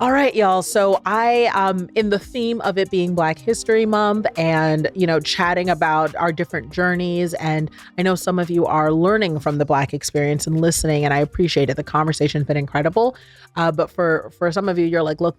All right, y'all. So in the theme of it being Black History Month and, chatting about our different journeys. And I know some of you are learning from the Black experience and listening, and I appreciate it. The conversation's been incredible. But for some of you, you're like, look,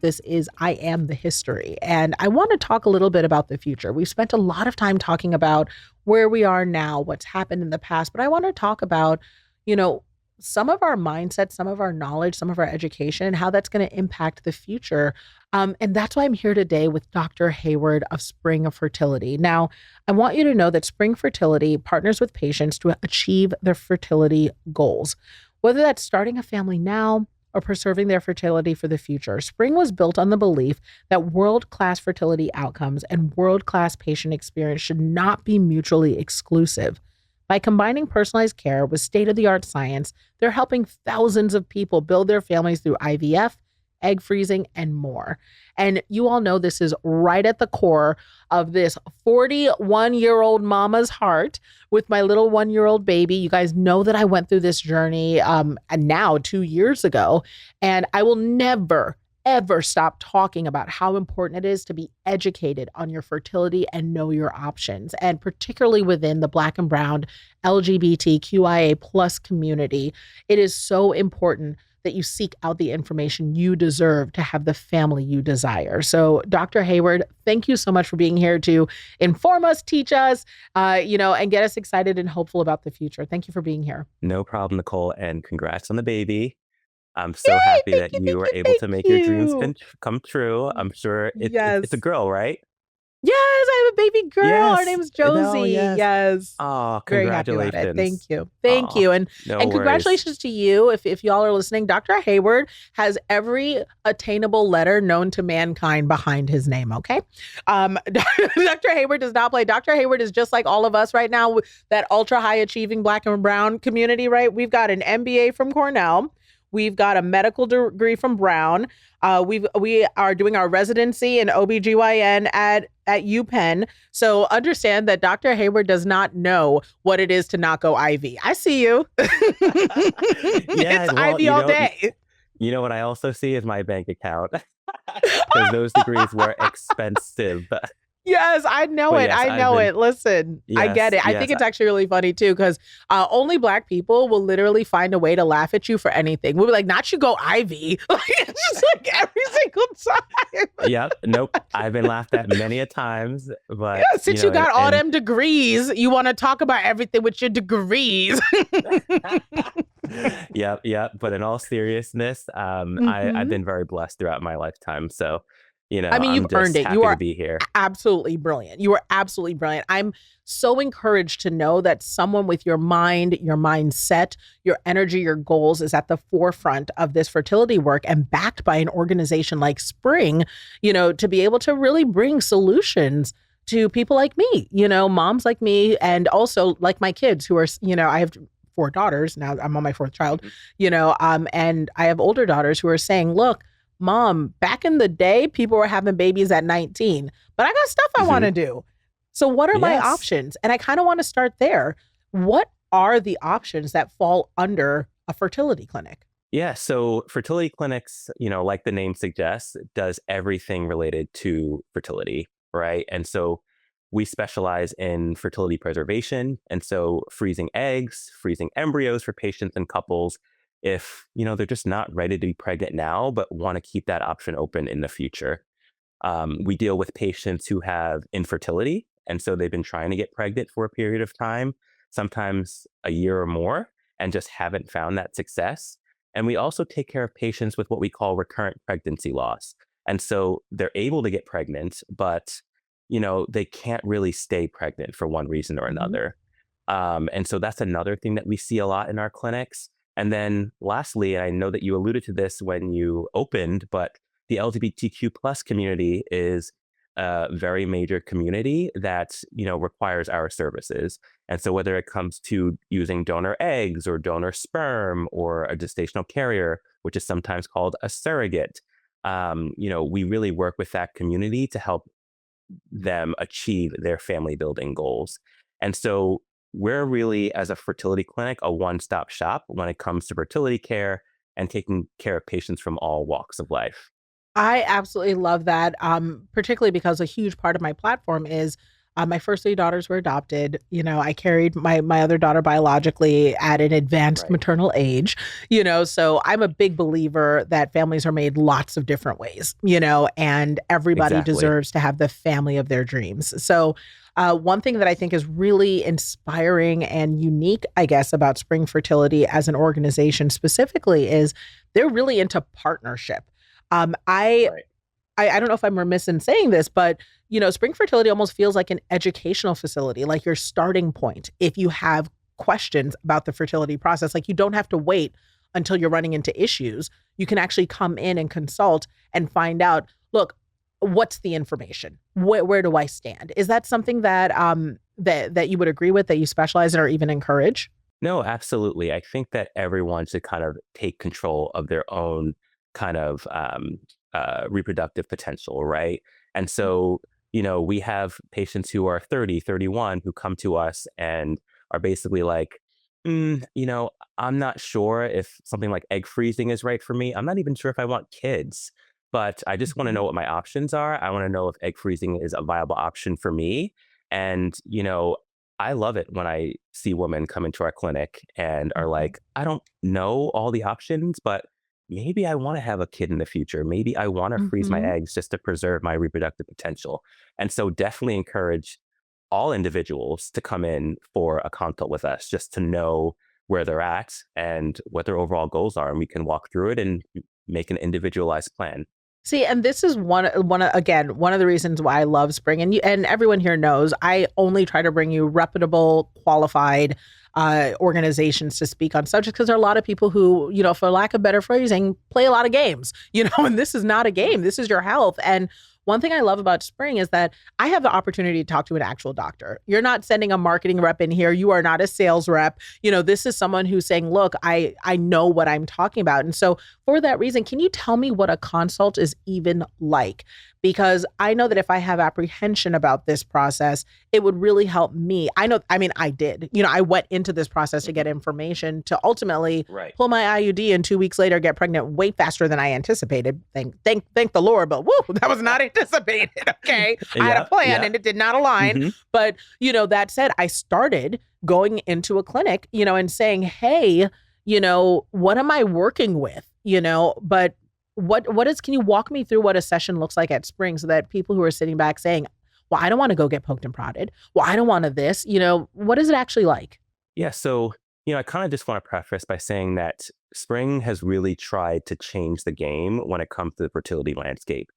I am the history. And I want to talk a little bit about the future. We've spent a lot of time talking about where we are now, what's happened in the past, but I want to talk about, you know, some of our mindset, some of our knowledge, some of our education, and how that's going to impact the future. And that's why I'm here today with Dr. Heyward of Spring Fertility. Now, I want you to know that Spring Fertility partners with patients to achieve their fertility goals, whether that's starting a family now or preserving their fertility for the future. Spring was built on the belief that world-class fertility outcomes and world-class patient experience should not be mutually exclusive. By combining personalized care with state-of-the-art science, they're helping thousands of people build their families through IVF, egg freezing, and more. And you all know this is right at the core of this 41-year-old mama's heart with my little 1-year-old baby. You guys know that I went through this journey and now 2 years ago, and I will never ever stop talking about how important it is to be educated on your fertility and know your options. And particularly within the Black and Brown LGBTQIA plus community, it is so important that you seek out the information you deserve to have the family you desire. So Dr. Heyward, thank you so much for being here to inform us, teach us, and get us excited and hopeful about the future. Thank you for being here. No problem, Nicole, and congrats on the baby. I'm so Yay, happy thank that you, you thank were you, able thank to make your dreams you. come true. I'm sure Yes. it's a girl, right? Yes, I have a baby girl. Her Yes. name's No, Josie. yes. Yes. Oh, Very happy about it. congratulations. Thank you. Thank Oh, you. And no and worries. congratulations to you. If y'all are listening, Dr. Heyward has every attainable letter known to mankind behind his name, okay? Dr. Heyward does not play. Dr. Heyward is just like all of us right now, that ultra high achieving Black and Brown community, right? We've got an MBA from Cornell. We've got a medical degree from Brown. We are doing our residency in OBGYN at UPenn. So understand that Dr. Heyward does not know what it is to not go IV. I see you. It's Well, IV all day. You know what I also see is my bank account because those degrees were expensive. Yes, I know But it. yes, I know it. Listen, I get it. I think it's actually really funny too, because only Black people will literally find a way to laugh at you for anything. We'll be like, not you go Ivy. It's just like every single time. Yep. Nope. I've been laughed at many a times, but Yeah, since you got all them degrees, you want to talk about everything with your degrees. Yep. But in all seriousness, I've been very blessed throughout my lifetime. So, I mean, I'm you've just earned it. happy You are to be here. absolutely brilliant. You are absolutely brilliant. I'm so encouraged to know that someone with your mind, your mindset, your energy, your goals is at the forefront of this fertility work and backed by an organization like Spring, to be able to really bring solutions to people like me, moms like me, and also like my kids who are, I have 4 daughters now. I'm on my 4th child, and I have older daughters who are saying, look, Mom, back in the day, people were having babies at 19, but I got stuff I want to do. So what are my options? And I kind of want to start there. What are the options that fall under a fertility clinic? Yeah. So fertility clinics, like the name suggests, does everything related to fertility, right? And so we specialize in fertility preservation. And so freezing eggs, freezing embryos for patients and couples if, they're just not ready to be pregnant now, but want to keep that option open in the future. We deal with patients who have infertility. And so they've been trying to get pregnant for a period of time, sometimes a year or more, and just haven't found that success. And we also take care of patients with what we call recurrent pregnancy loss. And so they're able to get pregnant, but, they can't really stay pregnant for one reason or another. And so that's another thing that we see a lot in our clinics. And then lastly, and I know that you alluded to this when you opened, but the LGBTQ plus community is a very major community that, requires our services. And so whether it comes to using donor eggs or donor sperm or a gestational carrier, which is sometimes called a surrogate, we really work with that community to help them achieve their family building goals. And so we're really, as a fertility clinic, a one-stop shop when it comes to fertility care and taking care of patients from all walks of life. I absolutely love that, particularly because a huge part of my platform is my first three daughters were adopted. I carried my other daughter biologically at an advanced Right. maternal age. So I'm a big believer that families are made lots of different ways. And everybody Exactly. deserves to have the family of their dreams. So one thing that I think is really inspiring and unique, I guess, about Spring Fertility as an organization specifically is they're really into partnership. Um, I Right. I don't know if I'm remiss in saying this, but Spring Fertility almost feels like an educational facility, like your starting point. If you have questions about the fertility process, like you don't have to wait until you're running into issues. You can actually come in and consult and find out, look, what's the information? Where do I stand? Is that something that that you would agree with, that you specialize in or even encourage? No, absolutely. I think that everyone should kind of take control of their own kind of reproductive potential, right? And so, we have patients who are 30, 31 who come to us and are basically like, mm, you know, I'm not sure if something like egg freezing is right for me. I'm not even sure if I want kids, but I just want to Mhm. know what my options are. I want to know if egg freezing is a viable option for me. And, I love it when I see women come into our clinic and are Mhm. like, I don't know all the options, but maybe I want to have a kid in the future. Maybe I want to freeze my Mhm. eggs just to preserve my reproductive potential. And so definitely encourage all individuals to come in for a consult with us just to know where they're at and what their overall goals are. And we can walk through it and make an individualized plan. See, and this is one of the reasons why I love Spring, and everyone here knows I only try to bring you reputable, qualified organizations to speak on subjects, because there are a lot of people who, for lack of better phrasing, play a lot of games, and this is not a game. This is your health. And one thing I love about Spring is that I have the opportunity to talk to an actual doctor. You're not sending a marketing rep in here. You are not a sales rep. This is someone who's saying, look, I know what I'm talking about. And so for that reason, can you tell me what a consult is even like? Because I know that if I have apprehension about this process, it would really help me. I did. I went into this process to Mhm. get information to ultimately Right. pull my IUD and 2 weeks later get pregnant way faster than I anticipated. Thank the Lord, but woo, that was not anticipated. Okay. I had a Yep. plan Yep. and it did not align. Hmm. But, that said, I started going into a clinic, and saying, hey, what am I working with? But what is can you walk me through what a session looks like at Spring, so that people who are sitting back saying, well, I don't want to go get poked and prodded. Well, I don't want to this, what is it actually like? Yeah. So, I kind of just want to preface by saying that Spring has really tried to change the game when it comes to the fertility landscape.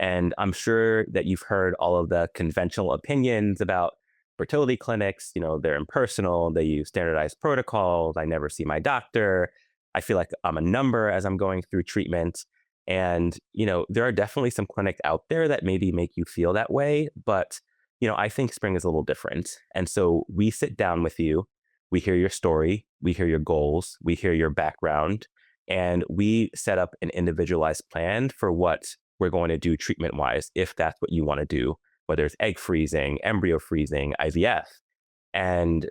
And I'm sure that you've heard all of the conventional opinions about fertility clinics. They're impersonal, they use standardized protocols. I never see my doctor. I feel like I'm a number as I'm going through treatment. And, there are definitely some clinics out there that maybe make you feel that way. But, I think Spring is a little different. And so we sit down with you, we hear your story, we hear your goals, we hear your background, and we set up an individualized plan for what we're going to do treatment wise, if that's what you want to do, whether it's egg freezing, embryo freezing, IVF. And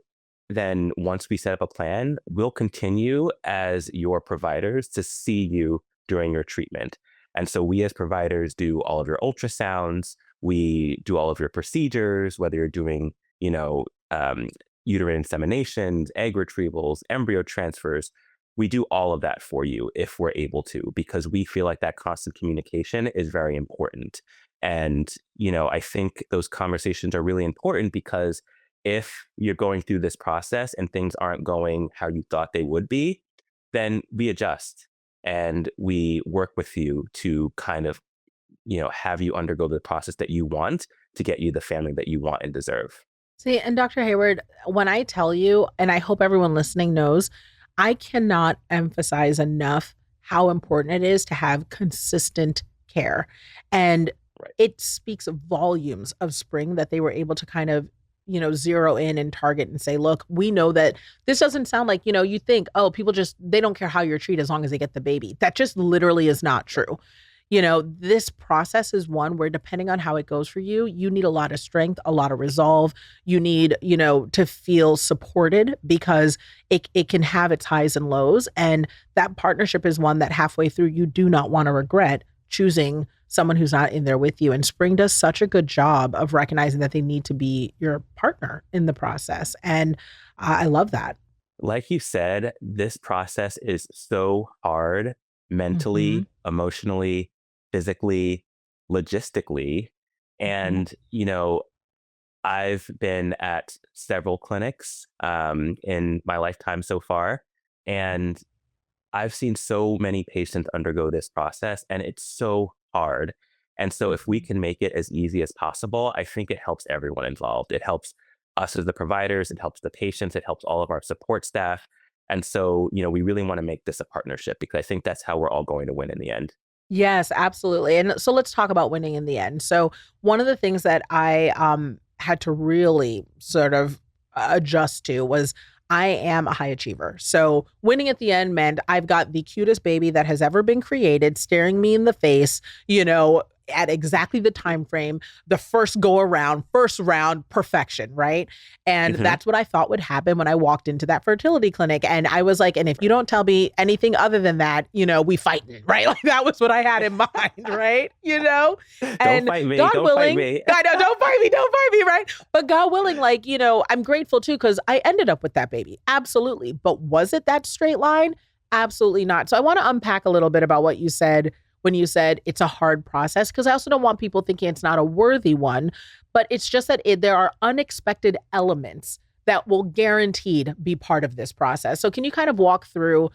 then once we set up a plan, we'll continue as your providers to see you during your treatment. And so we as providers do all of your ultrasounds, we do all of your procedures, whether you're doing, you know, um, uterine inseminations, egg retrievals, embryo transfers. We do all of that for you if we're able to, because we feel like that constant communication is very important. And, I think those conversations are really important because if you're going through this process and things aren't going how you thought they would be, then we adjust and we work with you to kind of, have you undergo the process that you want to get you the family that you want and deserve. See, and Dr. Hayward, when I tell you, and I hope everyone listening knows, I cannot emphasize enough how important it is to have consistent care. And Right. it speaks volumes of Spring that they were able to kind of, zero in and target and say, look, we know that this doesn't sound like, you think, oh, people just, they don't care how you're treated as long as they get the baby. That just literally is not true. This process is one where, depending on how it goes for you, you need a lot of strength, a lot of resolve. You need, to feel supported, because it can have its highs and lows. And that partnership is one that halfway through you do not want to regret, choosing someone who's not in there with you. And Spring does such a good job of recognizing that they need to be your partner in the process. And I love that. Like you said, this process is so hard Hmm. mentally, emotionally, physically, logistically. Hmm. And, I've been at several clinics in my lifetime so far. And I've seen so many patients undergo this process, and it's so hard. And so, if we Hmm. can make it as easy as possible, I think it helps everyone involved. It helps us as the providers, it helps the patients, it helps all of our support staff. And so, we really want to make this a partnership because I think that's how we're all going to win in the end. Yes, absolutely. And so let's talk about winning in the end. So one of the things that I had to really sort of adjust to was I am a high achiever. So winning at the end meant I've got the cutest baby that has ever been created staring me in the face, at exactly the time frame, the first go around, first round, perfection, right? And Hmm. that's what I thought would happen when I walked into that fertility clinic. And I was like, and if you don't tell me anything other than that, we fighting, right? Like that was what I had in mind, right? Don't And fight me. God Don't fight willing, me. I know, don't fight me, right? But God willing, like, I'm grateful too, because I ended up with that baby. Absolutely. But was it that straight line? Absolutely not. So I want to unpack a little bit about what you said when you said it's a hard process, because I also don't want people thinking it's not a worthy one, but it's just that there are unexpected elements that will guaranteed be part of this process. So can you kind of walk through,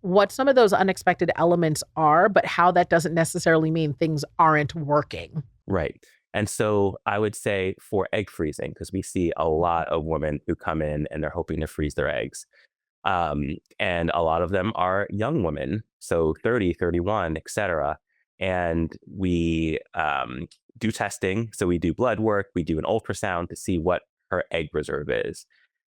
what some of those unexpected elements are, but how that doesn't necessarily mean things aren't working? Right. And so I would say for egg freezing, because we see a lot of women who come in and they're hoping to freeze their eggs. And a lot of them are young women, so 30, 31, etc. And we do testing. So we do blood work, we do an ultrasound to see what her egg reserve is.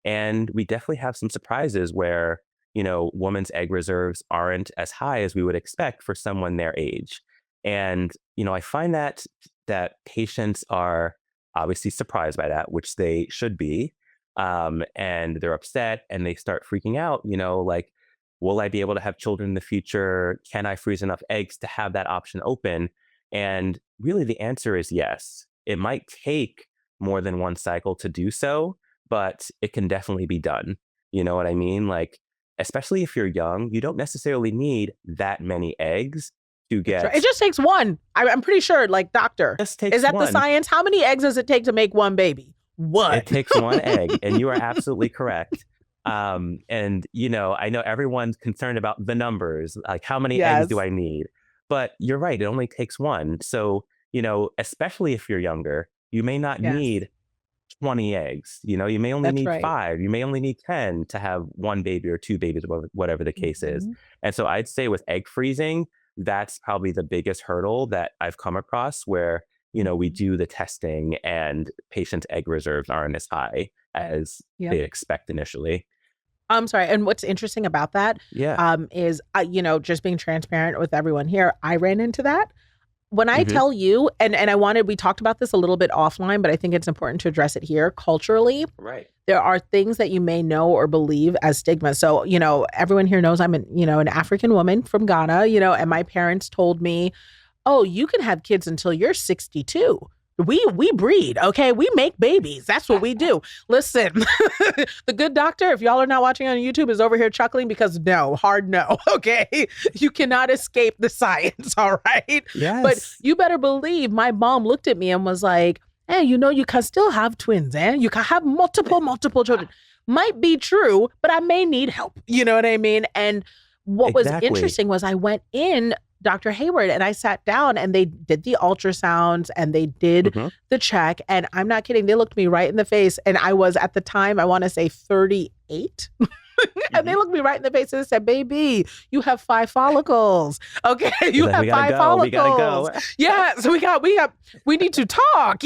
And we definitely have some surprises where, women's egg reserves aren't as high as we would expect for someone their age. And, I find that patients are obviously surprised by that, which they should be, and they're upset and they start freaking out, like, will I be able to have children in the future? Can I freeze enough eggs to have that option open? And really, the answer is yes. It might take more than one cycle to do so, but it can definitely be done. You know what I mean? Like, especially if you're young, you don't necessarily need that many eggs to That's right. It get, just takes one. I'm pretty sure, like, doctor, just is takes that the one. science? How many eggs does it take to make one baby? One. It takes one egg, and you are absolutely correct. And I know everyone's concerned about the numbers, like how many eggs do Yes. I need? But you're right, it only takes one. So, especially if you're younger, you may not Yes. need 20 eggs. You may only That's need right. 5. You may only need 10 to have one baby or two babies, whatever the case is. Mhm. And so I'd say with egg freezing, that's probably the biggest hurdle that I've come across where, we Mhm. do the testing and patients' egg reserves aren't as high as Yep. they expect initially. I'm sorry. And what's interesting about that Yeah. is, just being transparent with everyone here, I ran into that. When I Hmm. tell you, and we talked about this a little bit offline, but I think it's important to address it here culturally. Right. There are things that you may know or believe as stigma. So, everyone here knows I'm an African woman from Ghana, and my parents told me, "Oh, you can have kids until you're 62. We breed, okay? We make babies. That's what we do." Listen, the good doctor, if y'all are not watching on YouTube, is over here chuckling because no, hard no, okay? You cannot escape the science, all right? But Yes. you better believe my mom looked at me and was like, "Hey, you can still have twins, eh? You can have multiple children." Might be true, but I may need help. You know what I mean? And what was Exactly. interesting was I went in Dr. Heyward and I sat down and they did the ultrasounds and they did Hmm. the check. And I'm not kidding. They looked me right in the face. And I was at the time, I want to say 38. And they Hmm. looked me right in the face and said, "Baby, you have 5 follicles. Okay. It's You like, we have gotta five go. We gotta follicles. go. Yeah. So we need to talk,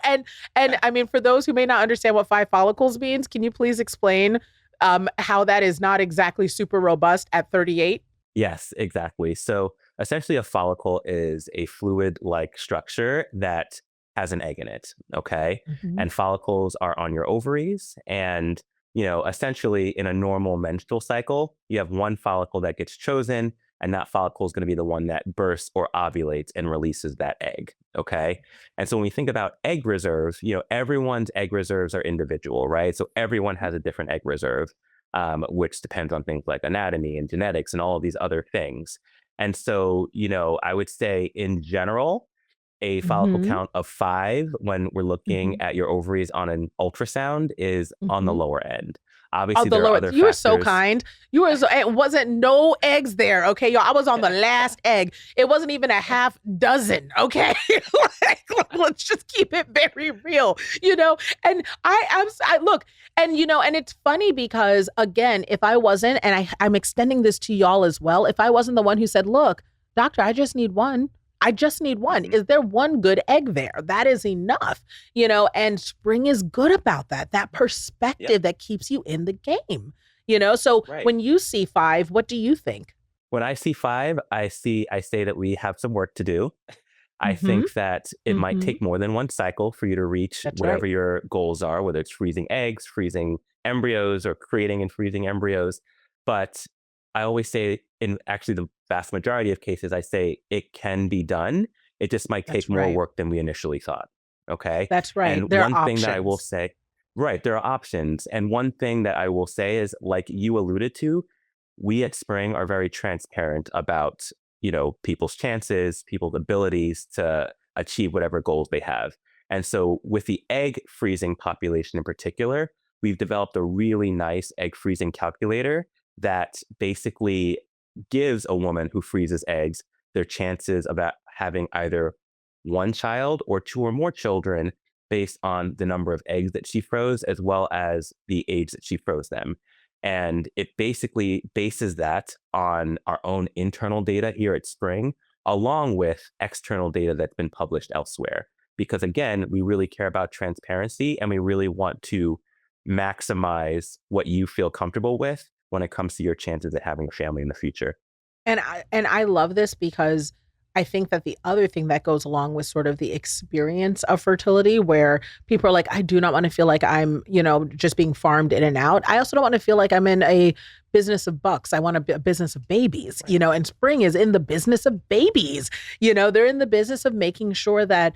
And I mean, for those who may not understand what 5 follicles means, can you please explain how that is not exactly super robust at 38? Yes, exactly. So essentially, a follicle is a fluid like structure that has an egg in it. Okay. Mhm. And follicles are on your ovaries. And, essentially, in a normal menstrual cycle, you have one follicle that gets chosen. and that follicle is going to be the one that bursts or ovulates and releases that egg. Okay. And so when we think about egg reserves, everyone's egg reserves are individual, right? So everyone has a different egg reserve, which depends on things like anatomy and genetics and all of these other things. And so, I would say in general, a follicle Mm-hmm. count of 5 when we're looking Mm-hmm. at your ovaries on an ultrasound is on the Mm-hmm. lower end. Oh, Obviously, the there are lower. other You were so factors. kind. You were so. It wasn't no eggs there. Okay, y'all. I was on the last egg. It wasn't even a half dozen. Okay, let's just keep it very real. And I look, and it's funny because again, if I wasn't, and I'm extending this to y'all as well. If I wasn't the one who said, "Look, doctor, I just need one." I just need one. Mhm. Is there one good egg there? That is enough, and spring is good about that Yep. perspective that keeps you in the game, So Right. when you see 5, what do you think? When I see 5, I say that we have some work to do. I Mm-hmm. think that it might Mm-hmm. take more than one cycle for you to reach That's whatever right. your goals are, whether it's freezing eggs, freezing embryos, or creating and freezing embryos. But I always say, in actually the vast majority of cases, I say it can be done. It just might take That's more right. work than we initially thought. Okay. That's right. And There are one thing that I will options. say, right, there are options. And one thing that I will say is, like you alluded to, we at Spring are very transparent about people's chances, people's abilities to achieve whatever goals they have. And so with the egg freezing population in particular, we've developed a really nice egg freezing calculator that basically gives a woman who freezes eggs their chances of having either one child or 2 or more children based on the number of eggs that she froze as well as the age that she froze them. And it basically bases that on our own internal data here at Spring, along with external data that's been published elsewhere. Because again, we really care about transparency and we really want to maximize what you feel comfortable with when it comes to your chances of having a family in the future. And I love this because I think that the other thing that goes along with sort of the experience of fertility, where people are like, I do not want to feel like I'm, just being farmed in and out. I also don't want to feel like I'm in a business of bucks. I want a business of babies, Right. and spring is in the business of babies. They're in the business of making sure that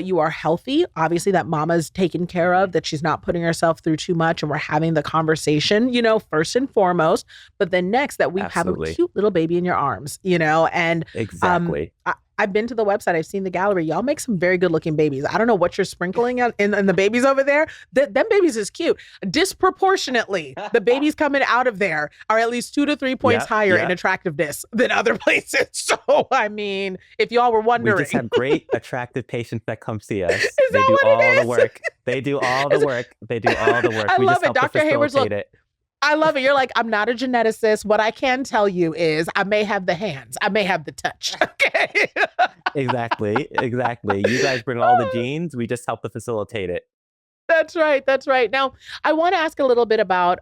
you are healthy. Obviously, that mama's taken care of, that she's not putting herself through too much. And we're having the conversation, first and foremost. But then next, that we have a Absolutely. cute little baby in your arms, and Exactly. I've been to the website. I've seen the gallery. Y'all make some very good looking babies. I don't know what you're sprinkling in the babies over there. Them babies is cute. Disproportionately, the babies coming out of there are at least 2 to 3 points Yeah. higher in Yeah. attractiveness than other places. So, I mean, if y'all were We wondering, just have great, attractive patients that come see us. is They that do what all the it is? work. They do all the Is it- work. They do all the work. I We love just it. help to Dr. Hayward's look. facilitate it. I love it. You're like, I'm not a geneticist. What I can tell you is I may have the hands. I may have the touch. Okay. Exactly. Exactly. You guys bring all the genes. We just help to facilitate it. That's right. That's right. Now, I want to ask a little bit about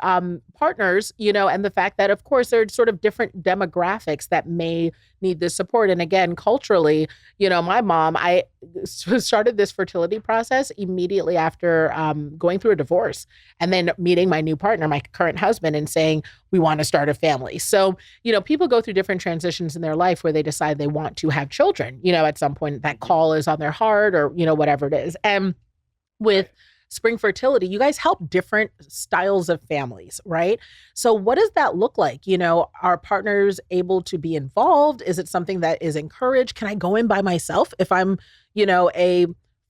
partners, and the fact that, of course, there are sort of different demographics that may need this support. And again, culturally, my mom, I started this fertility process immediately after going through a divorce and then meeting my new partner, my current husband, and saying, we want to start a family. So, people go through different transitions in their life where they decide they want to have children, at some point that call is on their heart or, whatever it is. And with Spring Fertility, you guys help different styles of families, right? So what does that look like? Are partners able to be involved? Is it something that is encouraged? Can I go in by myself if I'm, a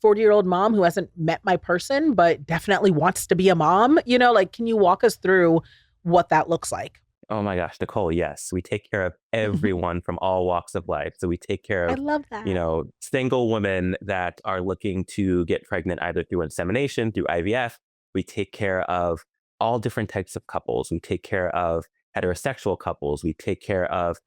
40-year-old mom who hasn't met my person, but definitely wants to be a mom? Can you walk us through what that looks like? Oh my gosh, Nicole, yes. We take care of Mhm. everyone from all walks of life. So we take care I of, love that. single women that are looking to get pregnant either through insemination, through IVF. We take care of all different types of couples. We take care of heterosexual couples. We take care of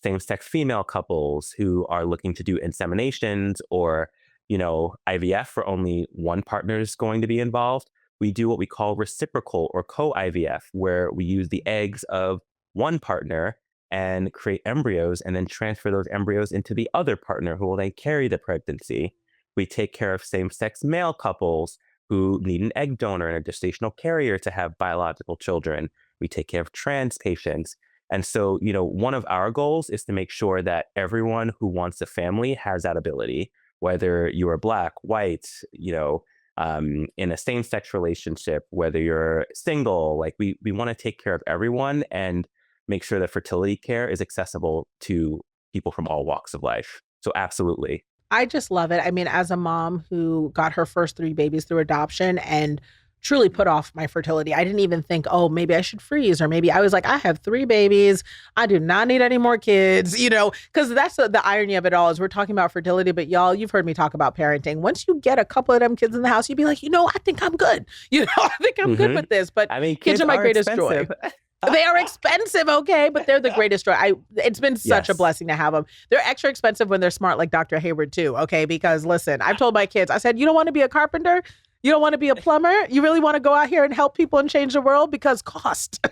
same-sex female couples who are looking to do inseminations or, IVF where only one partner is going to be involved. We do what we call reciprocal or co-IVF, where we use the eggs of one partner and create embryos and then transfer those embryos into the other partner who will then carry the pregnancy. We take care of same sex male couples who need an egg donor and a gestational carrier to have biological children. We take care of trans patients. And so, one of our goals is to make sure that everyone who wants a family has that ability, whether you are Black, white, in a same-sex relationship, whether you're single. Like we want to take care of everyone and make sure that fertility care is accessible to people from all walks of life. So absolutely. I just love it. I mean, as a mom who got her first 3 babies through adoption and truly put off my fertility, I didn't even think, oh, maybe I should freeze, or maybe I was like, I have 3 babies. I do not need any more kids, because that's the irony of it all is we're talking about fertility, but y'all, you've heard me talk about parenting. Once you get a couple of them kids in the house, you'd be like, I think I'm good. I think I'm good with this, but I mean, kids are my greatest expensive. joy. They are expensive, okay, but they're the greatest joy. It's been such a blessing to have them. They're extra expensive when they're smart, like Dr. Heyward too, okay? Because listen, I've told my kids, I said, you don't want to be a carpenter? You don't want to be a plumber? You really want to go out here and help people and change the world? Because cost.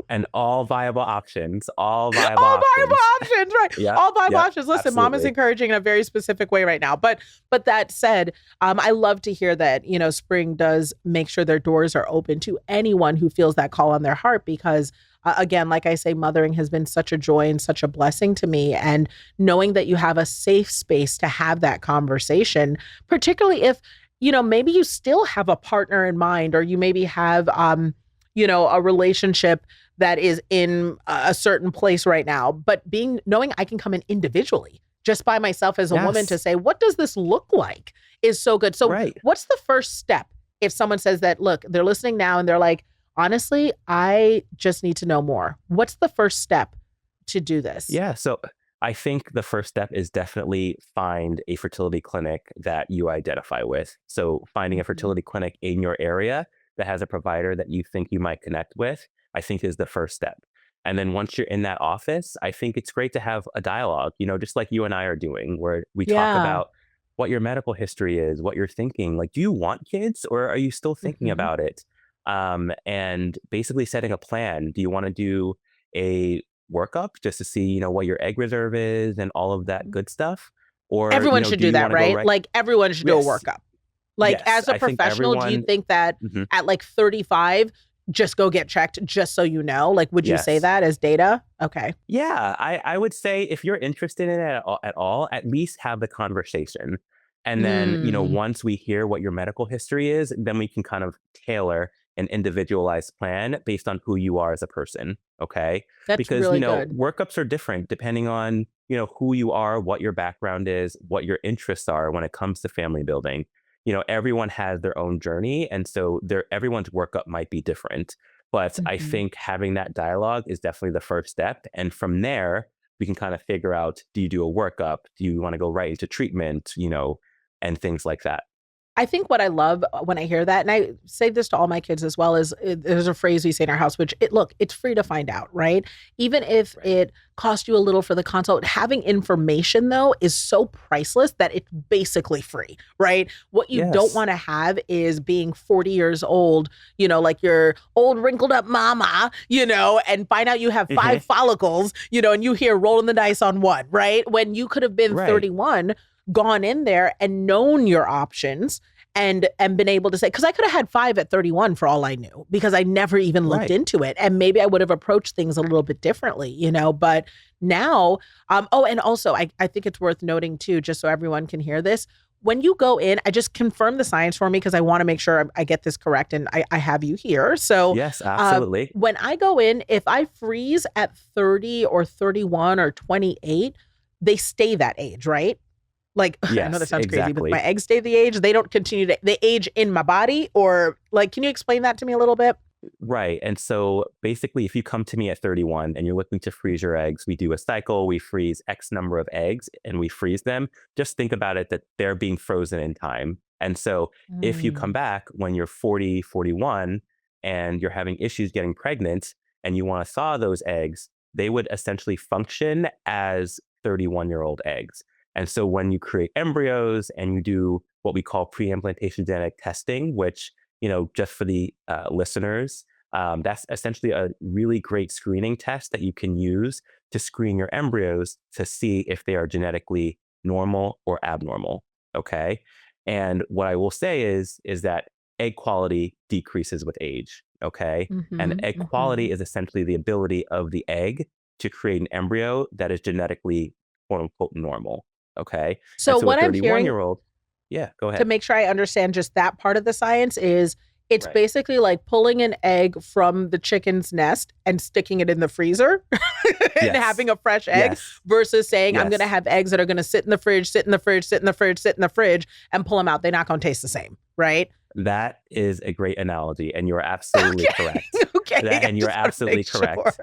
And all viable options. All viable options, right? Yeah, all viable options. Listen, absolutely. Mom is encouraging in a very specific way right now. But that said, I love to hear that, Spring does make sure their doors are open to anyone who feels that call on their heart because again, like I say, mothering has been such a joy and such a blessing to me. And knowing that you have a safe space to have that conversation, particularly if, maybe you still have a partner in mind, or you maybe have, a relationship that is in a certain place right now, but knowing I can come in individually just by myself as a woman to say, what does this look like is so good. So what's the first step if someone says that, look, they're listening now and they're like, honestly, I just need to know more. What's the first step to do this? Yeah. So I think the first step is definitely find a fertility clinic that you identify with. So finding a fertility clinic in your area that has a provider that you think you might connect with, I think is the first step. And then once you're in that office, I think it's great to have a dialogue, just like you and I are doing, where we talk about what your medical history is, what you're thinking. Like, do you want kids or are you still thinking about it? And basically setting a plan. Do you want to do a workup just to see, what your egg reserve is and all of that good stuff? Or everyone should do that, right? Like everyone should do a workup. Like as a professional, do you think that at like 35, just go get checked just so you know? Like, would you say that as data? Okay. Yeah, I would say if you're interested in it at all, at least have the conversation. And then, once we hear what your medical history is, then we can kind of tailor an individualized plan based on who you are as a person. Okay. That's because, really good. workups are different depending on, who you are, what your background is, what your interests are when it comes to family building. Everyone has their own journey. And so everyone's workup might be different. But I think having that dialogue is definitely the first step. And from there, we can kind of figure out, do you do a workup? Do you want to go right into treatment, and things like that? I think what I love when I hear that, and I say this to all my kids as well, is there's a phrase we say in our house, which it's free to find out, right? Even if it costs you a little for the consult, having information though is so priceless that it's basically free, right? What you don't want to have is being 40 years old, like your old wrinkled up mama, and find out you have 5 follicles, and you here rolling the dice on one, right? When you could have been 31, gone in there and known your options and been able to say, because I could have had 5 at 31 for all I knew, because I never even looked into it. And maybe I would have approached things a little bit differently, but now, and also I think it's worth noting too, just so everyone can hear this. When you go in, I just confirm the science for me because I want to make sure I get this correct and I have you here. So yes, absolutely. When I go in, if I freeze at 30 or 31 or 28, they stay that age, right? Like, I know that sounds crazy, but my eggs stay the age. They don't continue they age in my body, or like, can you explain that to me a little bit? Right. And so basically, if you come to me at 31 and you're looking to freeze your eggs, we do a cycle, we freeze X number of eggs and we freeze them. Just think about it that they're being frozen in time. And so if you come back when you're 40, 41, and you're having issues getting pregnant and you want to thaw those eggs, they would essentially function as 31-year-old eggs. And so when you create embryos and you do what we call pre-implantation genetic testing, which, just for the listeners, that's essentially a really great screening test that you can use to screen your embryos to see if they are genetically normal or abnormal. Okay. And what I will say is that egg quality decreases with age. Okay. And Mm-hmm. egg Mm-hmm. quality is essentially the ability of the egg to create an embryo that is genetically quote unquote normal. Okay. And So so a what I'm 31 hearing, year old, yeah, go to ahead. make sure I understand just that part of the science, is it's Right. basically like pulling an egg from the chicken's nest and sticking it in the freezer and Yes. having a fresh egg Yes. versus saying, I'm going to Yes. have eggs that are going to sit in the fridge, sit in the fridge, sit in the fridge, sit in the fridge, and pull them out. They're not going to taste the same, right? That is a great analogy. And you're absolutely Okay. correct. Okay. I And you're just want to absolutely make sure. correct.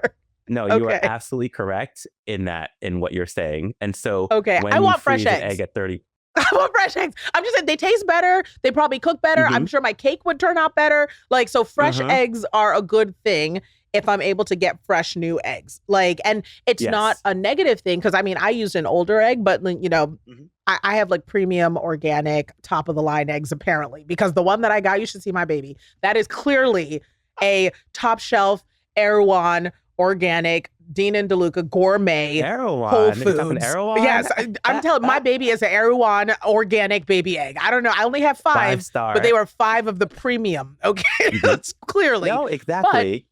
No, you are Okay. absolutely correct in that, in what you're saying. And so Okay. I when you want fresh freeze an egg eggs. at 30, I want fresh eggs. I'm just saying they taste better. They probably cook better. I'm mm-hmm, sure my cake would turn out better. Like, so fresh mm-hmm, eggs are a good thing if I'm able to get fresh new eggs. Like, and it's not yes. a negative thing because I mean, I used an older egg, but Mhm. I have like premium organic top of the line eggs apparently because the one that I got, you should see my baby. That is clearly a top shelf Erewhon organic Dean and DeLuca gourmet Whole Erewhon. You're talking Foods. Erewhon? Yes, I'm telling my baby is an Erewhon organic baby egg. I don't know. I only have Five five, but they star. were five of the premium. Okay, Mm-hmm. that's clearly. No, But exactly.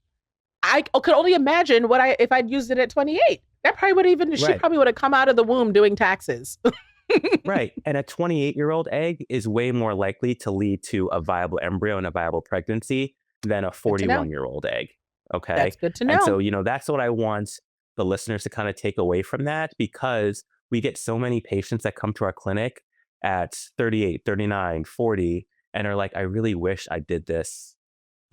I could only imagine what if I'd used it at 28. That probably would even she Right. probably would have come out of the womb doing taxes. Right. And a 28-year-old egg is way more likely to lead to a viable embryo and a viable pregnancy than a Good to know. 41-year-old egg. Okay. That's good to And know. so, that's what I want the listeners to kind of take away from that, because we get so many patients that come to our clinic at 38, 39, 40, and are like, I really wish I did this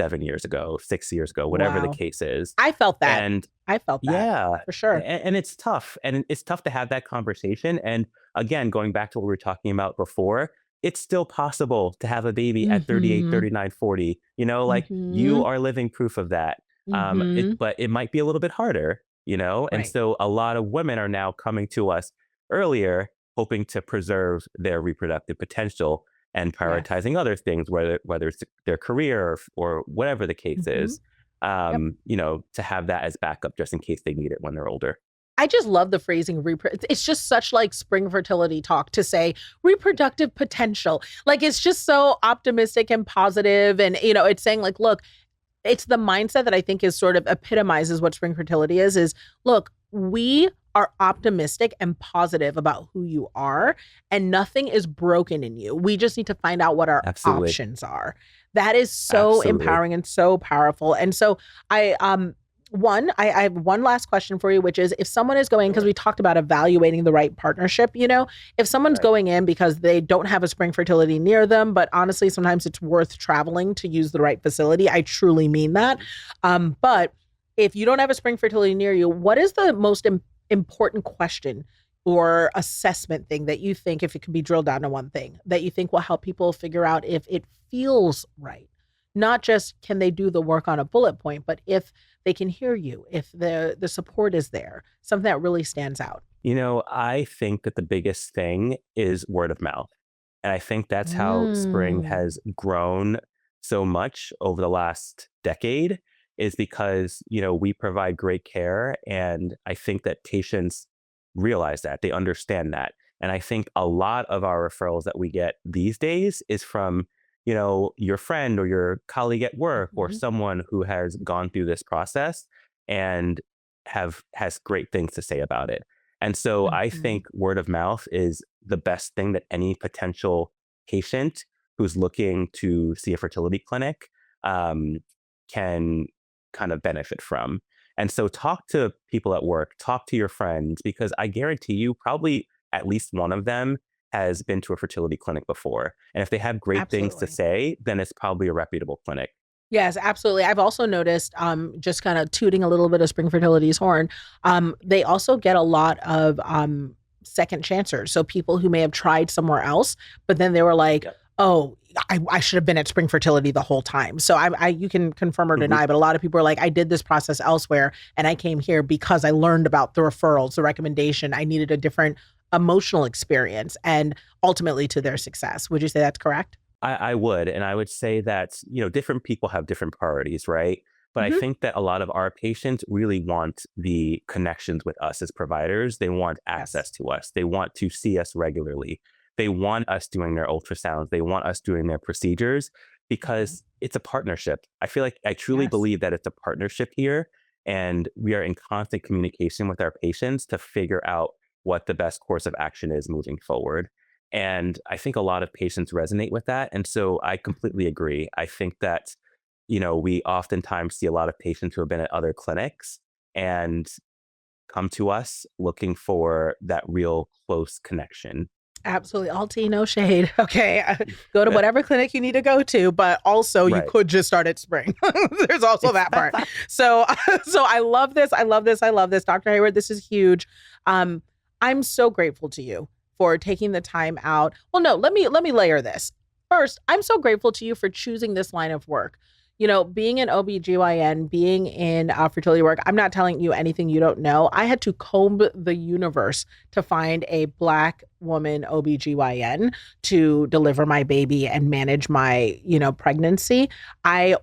7 years ago, 6 years ago, whatever the Wow. case is. I felt that. And I felt that yeah, for sure. and it's tough. And it's tough to have that conversation. And again, going back to what we were talking about before, it's still possible to have a baby at 38, Mm-hmm. 39, 40. Like Mm-hmm. you are living proof of that. Mm-hmm. But it might be a little bit harder. And Right. so a lot of women are now coming to us earlier, hoping to preserve their reproductive potential and Yes. prioritizing other things, whether it's their career or whatever the case Mm-hmm. is, Yep. to have that as backup just in case they need it when they're older. I just love the phrasing it's just such like spring fertility talk to say reproductive potential. Like it's just so optimistic and positive and it's saying like look, it's the mindset that I think is sort of epitomizes what spring fertility is look, we are optimistic and positive about who you are and nothing is broken in you. We just need to find out what our Absolutely. options are. That is so Absolutely. empowering and so powerful. And so I have one last question for you, which is if someone is going, because Sure. we talked about evaluating the right partnership, if someone's Right. going in because they don't have a spring fertility near them, but honestly, sometimes it's worth traveling to use the right facility. I truly mean that. But if you don't have a spring fertility near you, what is the most important question or assessment thing that you think, if it could be drilled down to one thing, that you think will help people figure out if it feels right? Not just can they do the work on a bullet point, but if they can hear you, if the support is there, something that really stands out. I think that the biggest thing is word of mouth. And I think that's how spring Mm, has grown so much over the last decade, is because, we provide great care. And I think that patients realize that, they understand that. And I think a lot of our referrals that we get these days is from, your friend or your colleague at work or mhm, someone who has gone through this process and has great things to say about it. And so I mhm. think word of mouth is the best thing that any potential patient who's looking to see a fertility clinic um, can kind of benefit from. And so talk to people at work, talk to your friends, because I guarantee you probably at least one of them has been to a fertility clinic before. And if they have great things to Absolutely. say, then it's probably a reputable clinic. Yes, absolutely. I've also noticed, just kind of tooting a little bit of Spring Fertility's horn, they also get a lot of second chancers. So people who may have tried somewhere else, but then they were like, Yep. oh, I should have been at Spring Fertility the whole time. So you can confirm or Mhm. deny, but a lot of people are like, I did this process elsewhere and I came here because I learned about the referrals, the recommendation. I needed a different emotional experience and ultimately to their success. Would you say that's correct? I would. And I would say that, different people have different priorities, right? But I Hmm. think that a lot of our patients really want the connections with us as providers. They want Yes. access to us. They want to see us regularly. They want us doing their ultrasounds. They want us doing their procedures because it's a partnership. I feel like I truly Yes. believe that it's a partnership here, and we are in constant communication with our patients to figure out what the best course of action is moving forward. And I think a lot of patients resonate with that. And so I completely agree. I think that, we oftentimes see a lot of patients who have been at other clinics and come to us looking for that real close connection. Absolutely. All tea, no shade. Okay. Go to whatever clinic you need to go to, but also you Right. could just start at Spring. There's also that part. So, so I love this. I love this. I love this. Dr. Heyward, this is huge. I'm so grateful to you for taking the time out. Well, no, let me layer this. First, I'm so grateful to you for choosing this line of work. Being an OBGYN, being in fertility work, I'm not telling you anything you don't know. I had to comb the universe to find a Black woman OBGYN to deliver my baby and manage my, pregnancy. I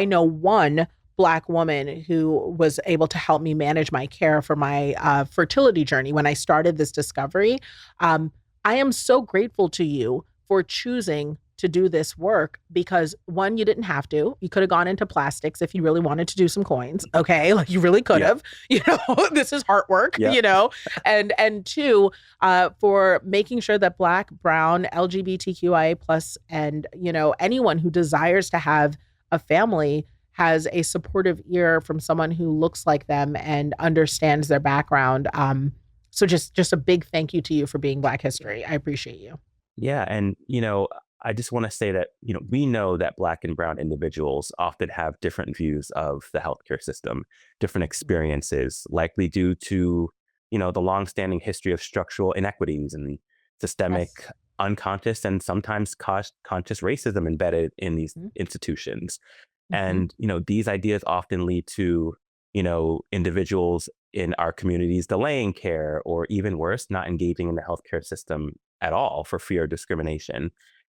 know one Black woman who was able to help me manage my care for my fertility journey when I started this discovery. I am so grateful to you for choosing to do this work because one, you didn't have to. You could have gone into plastics if you really wanted to do some coins. Okay. Like you really could have, this is heart work, and two, for making sure that Black, brown, LGBTQIA plus, and, anyone who desires to have a family has a supportive ear from someone who looks like them and understands their background. So just a big thank you to you for being Black history. I appreciate you. Yeah. And, I just want to say that, we know that Black and brown individuals often have different views of the healthcare system, different experiences, likely due to, the longstanding history of structural inequities and systemic, Yes. unconscious, and sometimes conscious racism embedded in these institutions. And, these ideas often lead to, individuals in our communities delaying care or even worse, not engaging in the healthcare system at all for fear of discrimination.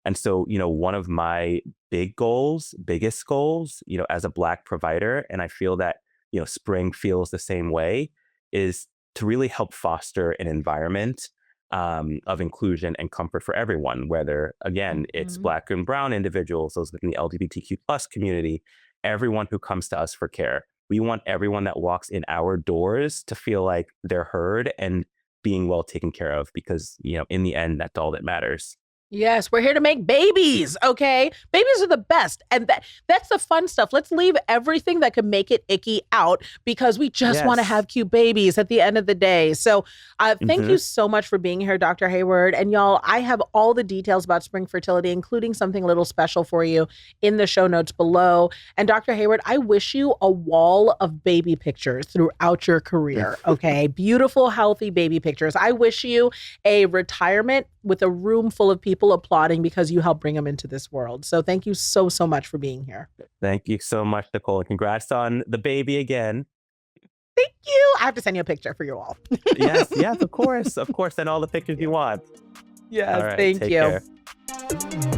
And so, one of my biggest goals, as a Black provider, and I feel that, Spring feels the same way, is to really help foster an environment of inclusion and comfort for everyone, whether, again, it's Black and brown individuals, those within the LGBTQ plus community, everyone who comes to us for care. We want everyone that walks in our doors to feel like they're heard and being well taken care of because, in the end, that's all that matters. Yes, we're here to make babies, okay? Babies are the best. And that's the fun stuff. Let's leave everything that could make it icky out because we just want to have cute babies at the end of the day. So thank you so much for being here, Dr. Heyward. And y'all, I have all the details about Spring Fertility, including something a little special for you in the show notes below. And Dr. Heyward, I wish you a wall of baby pictures throughout your career, okay? Beautiful, healthy baby pictures. I wish you a retirement with a room full of people applauding because you helped bring them into this world. So thank you so, so much for being here. Thank you so much, Nicole. And congrats on the baby again. Thank you. I have to send you a picture for your wall. Yes, of course. Of course. Send all the pictures you want. Yes, all right, thank take you. Care.